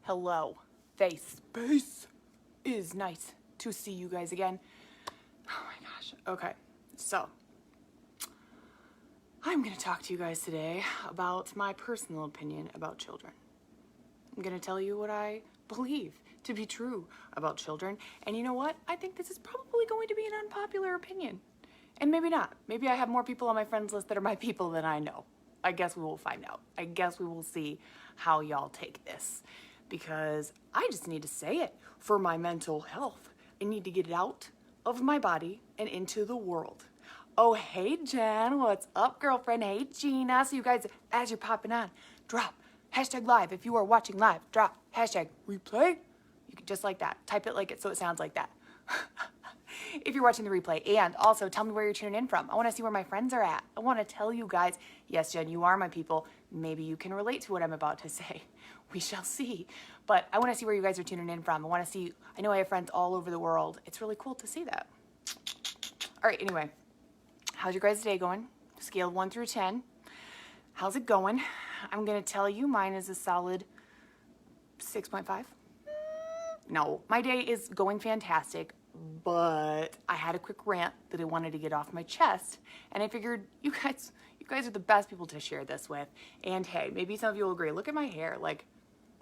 Hello, face. Space. It is nice to see you guys again. Oh my gosh. Okay, so I'm gonna talk to you guys today about my personal opinion about children. I'm gonna tell you what I believe to be true about children. And you know what? I think this is probably going to be an unpopular opinion. And maybe not. Maybe I have more people on my friends list that are my people than I know. I guess we will find out. I guess we will see how y'all take this. Because I just need to say it for my mental health. I need to get it out of my body and into the world. Oh, hey, Jen. What's up, girlfriend? Hey, Gina. So you guys, as you're popping on, drop hashtag live. If you are watching live, drop hashtag replay. You can just like that. Type it like it so it sounds like that. If you're watching the replay. And also tell me where you're tuning in from. I want to see where my friends are at. I want to tell you guys, yes, Jen, you are my people. Maybe you can relate to what I'm about to say. We shall see. But I want to see where you guys are tuning in from. I want to see, I know I have friends all over the world. It's really cool to see that. All right, anyway. How's your guys' day going? Scale 1 through 10. How's it going? I'm going to tell you mine is a solid 6.5. No, my day is going fantastic, but I had a quick rant that I wanted to get off my chest, and I figured you guys are the best people to share this with. And hey, maybe some of you will agree. Look at my hair. Like,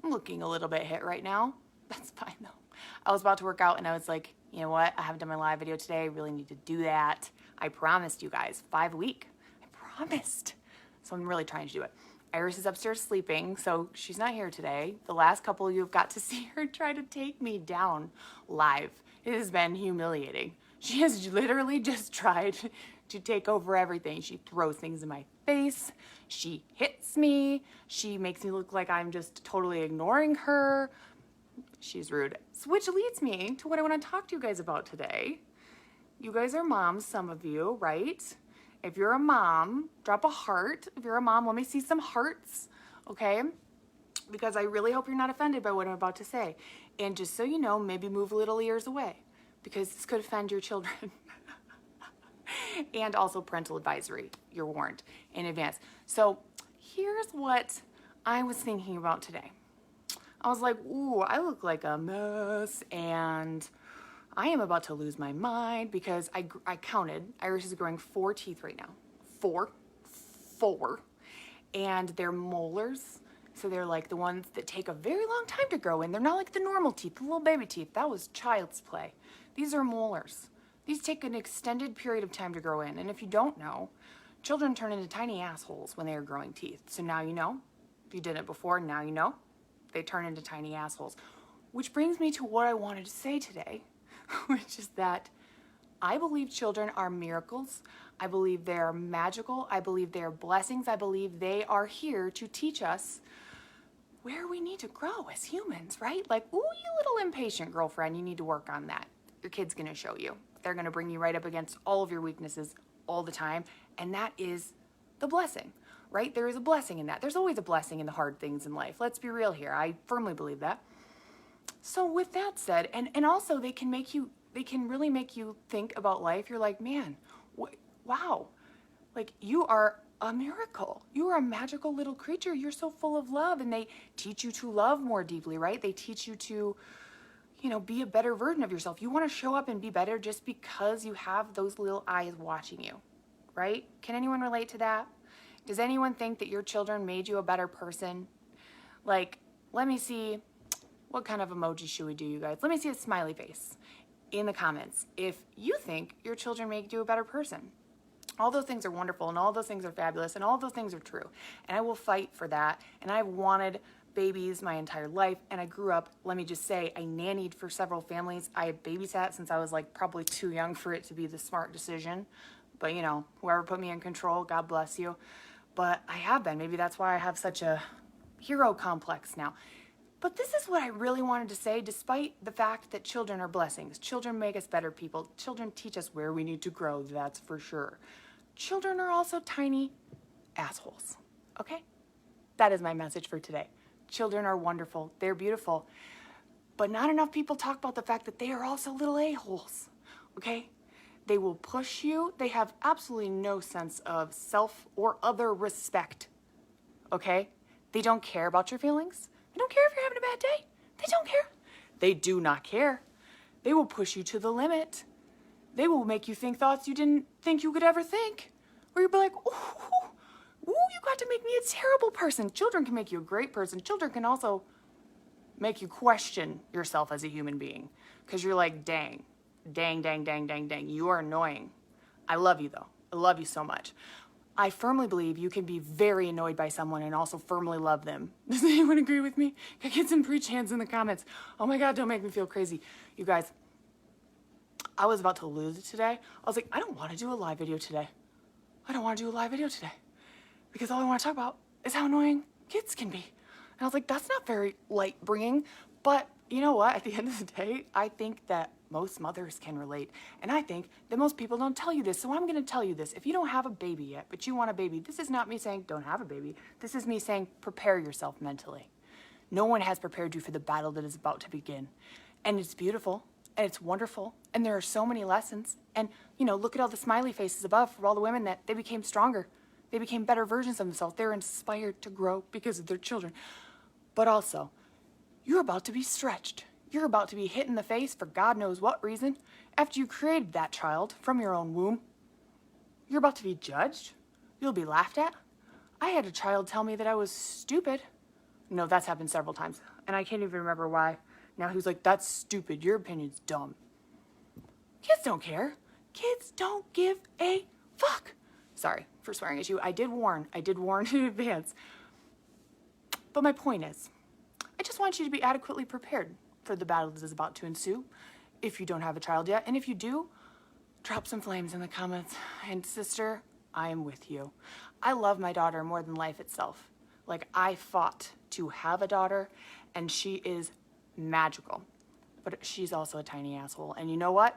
I'm looking a little bit hit right now. That's fine though. I was about to work out and I was like, you know what? I haven't done my live video today. I really need to do that. I promised you guys 5 a week. I promised. So I'm really trying to do it. Iris is upstairs sleeping, so she's not here today. The last couple of you have got to see her try to take me down live. It has been humiliating. She has literally just tried to take over everything. She throws things in my face. She hits me. She makes me look like I'm just totally ignoring her. She's rude. Which leads me to what I want to talk to you guys about today. You guys are moms, some of you, right? If you're a mom, drop a heart. If you're a mom, let me see some hearts, okay? Because I really hope you're not offended by what I'm about to say. And just so you know, maybe move a little ears away because this could offend your children. And also parental advisory. You're warned in advance. So here's what I was thinking about today. I was like, ooh, I look like a mess and I am about to lose my mind because I counted. Iris is growing 4 teeth right now. Four. And they're molars. So they're like the ones that take a very long time to grow in. They're not like the normal teeth, the little baby teeth. That was child's play. These are molars. These take an extended period of time to grow in. And if you don't know, children turn into tiny assholes when they are growing teeth. So now you know. If you didn't before, now you know. They turn into tiny assholes. Which brings me to what I wanted to say today, which is that I believe children are miracles. I believe they are magical. I believe they are blessings. I believe they are here to teach us where we need to grow as humans, right? Like, ooh, you little impatient girlfriend, you need to work on that. Your kid's gonna show you. They're gonna bring you right up against all of your weaknesses all the time, and that is the blessing, right? There is a blessing in that. There's always a blessing in the hard things in life. Let's be real here. I firmly believe that. So with that said, and also they can really make you think about life. You're like, man, wow, like you are a miracle. You are a magical little creature. You're so full of love, and they teach you to love more deeply, right? They teach you to, you know, be a better version of yourself. You want to show up and be better just because you have those little eyes watching you, right? Can anyone relate to that? Does anyone think that your children made you a better person? Like, let me see, what kind of emoji should we do, you guys? Let me see a smiley face in the comments if you think your children made you a better person. All those things are wonderful, and all those things are fabulous, and all those things are true. And I will fight for that. And I've wanted babies my entire life, and I grew up, let me just say, I nannied for several families. I had babysat since I was like probably too young for it to be the smart decision. But you know, whoever put me in control, God bless you. But I have been. Maybe that's why I have such a hero complex now. But this is what I really wanted to say, despite the fact that children are blessings. Children make us better people. Children teach us where we need to grow, that's for sure. Children are also tiny assholes, okay? That is my message for today. Children are wonderful. They're beautiful. But not enough people talk about the fact that they are also little a-holes, okay? They will push you. They have absolutely no sense of self or other respect, okay? They don't care about your feelings. They don't care if you're having a bad day. don't care. They do not care. They will push you to the limit. They will make you think thoughts you didn't think you could ever think. Or you'll be like, ooh, you got to make me a terrible person. Children can make you a great person. Children can also make you question yourself as a human being. Because you're like, dang, you are annoying. I love you though. I love you so much. I firmly believe you can be very annoyed by someone and also firmly love them. Does anyone agree with me? Can I get some preach hands in the comments? Oh my God, don't make me feel crazy. You guys, I was about to lose it today. I was like, I don't want to do a live video today. Because all I want to talk about is how annoying kids can be. And I was like, that's not very light bringing. But you know what? At the end of the day, I think that most mothers can relate. And I think that most people don't tell you this. So I'm going to tell you this. If you don't have a baby yet, but you want a baby, this is not me saying don't have a baby. This is me saying prepare yourself mentally. No one has prepared you for the battle that is about to begin. And it's beautiful. And it's wonderful. And there are so many lessons. And, you know, look at all the smiley faces above for all the women that they became stronger. They became better versions of themselves. They're inspired to grow because of their children. But also, you're about to be stretched. You're about to be hit in the face for God knows what reason. After you created that child from your own womb, you're about to be judged. You'll be laughed at. I had a child tell me that I was stupid. No, that's happened several times. And I can't even remember why. Now he was like, that's stupid. Your opinion's dumb. Kids don't care. Kids don't give a fuck. Sorry for swearing at you. I did warn in advance. But my point is, I just want you to be adequately prepared for the battle that is about to ensue if you don't have a child yet. And if you do, drop some flames in the comments. And sister, I am with you. I love my daughter more than life itself. Like, I fought to have a daughter, and she is magical. But she's also a tiny asshole. And you know what?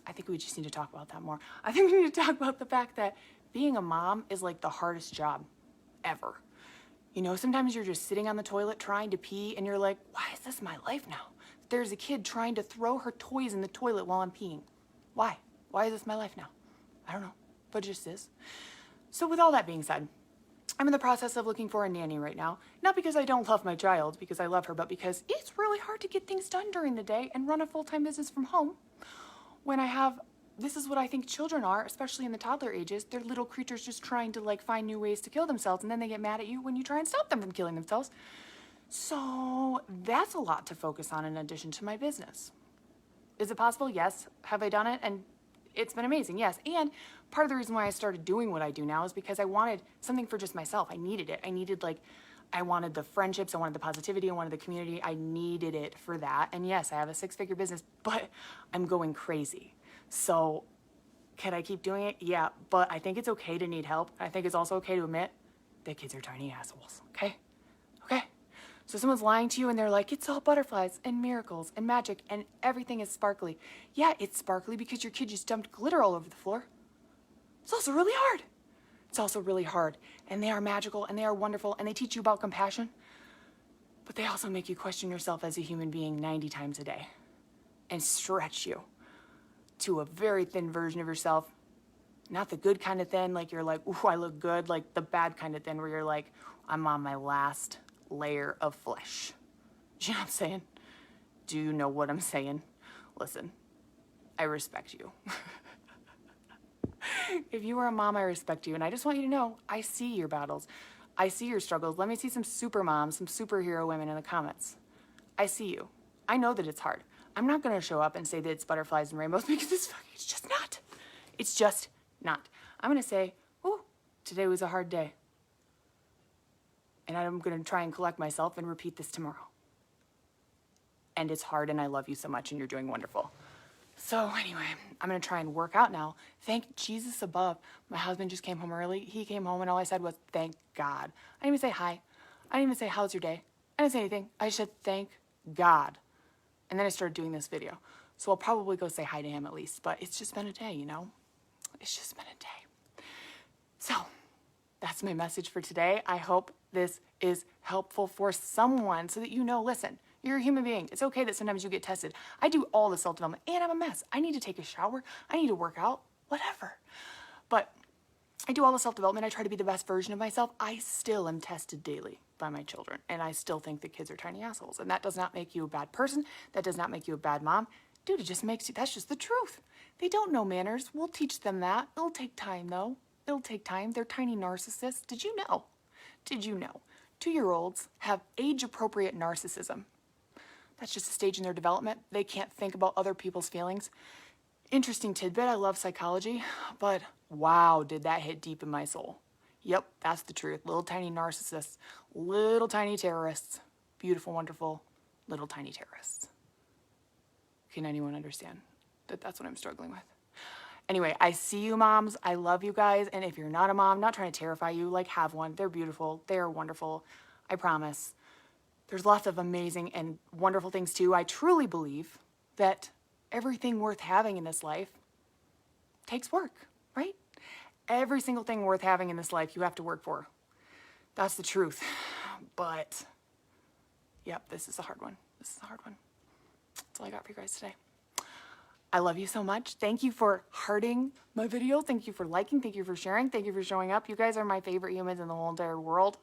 I think we just need to talk about that more. I think we need to talk about the fact that being a mom is like the hardest job ever. You know, sometimes you're just sitting on the toilet trying to pee and you're like, why is this my life now? There's a kid trying to throw her toys in the toilet while I'm peeing. Why? Why is this my life now? I don't know, but it just is. So with all that being said, I'm in the process of looking for a nanny right now. Not because I don't love my child, because I love her, but because it's really hard to get things done during the day and run a full-time business from home when I have, this is what I think children are, especially in the toddler ages. They're little creatures just trying to like find new ways to kill themselves, and then they get mad at you when you try and stop them from killing themselves. So that's a lot to focus on in addition to my business. Is it possible? Yes. Have I done it? And it's been amazing, yes. And part of the reason why I started doing what I do now is because I wanted something for just myself. I needed it. I wanted the friendships, I wanted the positivity, I wanted the community. I needed it for that. And yes, I have a 6-figure business, but I'm going crazy. So can I keep doing it? Yeah, but I think it's okay to need help. I think it's also okay to admit that kids are tiny assholes, okay? Okay? So someone's lying to you and they're like, it's all butterflies and miracles and magic and everything is sparkly. Yeah, it's sparkly because your kid just dumped glitter all over the floor. It's also really hard. It's also really hard. And they are magical and they are wonderful and they teach you about compassion. But they also make you question yourself as a human being 90 times a day and stretch you to a very thin version of yourself. Not the good kind of thin, like you're like, ooh, I look good. Like the bad kind of thin where you're like, I'm on my last layer of flesh. Do you know what I'm saying? Do you know what I'm saying? Listen, I respect you. If you are a mom, I respect you. And I just want you to know, I see your battles. I see your struggles. Let me see some super moms, some superhero women in the comments. I see you. I know that it's hard. I'm not going to show up and say that it's butterflies and rainbows because it's just not. It's just not. I'm going to say, oh, today was a hard day. And I'm going to try and collect myself and repeat this tomorrow. And it's hard and I love you so much and you're doing wonderful. So anyway, I'm going to try and work out now. Thank Jesus above. My husband just came home early. He came home and all I said was, thank God. I didn't even say hi. I didn't even say, how's your day? I didn't say anything. I just said, thank God. And then I started doing this video. So I'll probably go say hi to him at least. But it's just been a day, you know? It's just been a day. So that's my message for today. I hope this is helpful for someone so that you know, listen, you're a human being. It's okay that sometimes you get tested. I do all the self-development and I'm a mess. I need to take a shower. I need to work out, whatever. But I do all the self-development. I try to be the best version of myself. I still am tested daily by my children, and I still think that kids are tiny assholes. And that does not make you a bad person. That does not make you a bad mom. Dude, it just makes you, that's just the truth. They don't know manners. We'll teach them that. It'll take time, though. It'll take time. They're tiny narcissists. Did you know? Did you know? 2-year-olds have age-appropriate narcissism. That's just a stage in their development. They can't think about other people's feelings. Interesting tidbit. I love psychology, but wow, did that hit deep in my soul. Yep, that's the truth. Little tiny narcissists, little tiny terrorists, beautiful, wonderful, little tiny terrorists. Can anyone understand that that's what I'm struggling with? Anyway, I see you moms. I love you guys. And if you're not a mom, not trying to terrify you, like have one. They're beautiful. They are wonderful. I promise. There's lots of amazing and wonderful things too. I truly believe that everything worth having in this life takes work, right? Every single thing worth having in this life you have to work for. That's the truth. But, yep, this is a hard one. This is a hard one. That's all I got for you guys today. I love you so much. Thank you for hearting my video. Thank you for liking. Thank you for sharing. Thank you for showing up. You guys are my favorite humans in the whole entire world.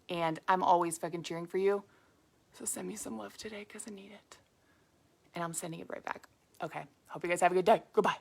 And I'm always fucking cheering for you. So send me some love today because I need it. And I'm sending it right back. Okay. Hope you guys have a good day. Goodbye.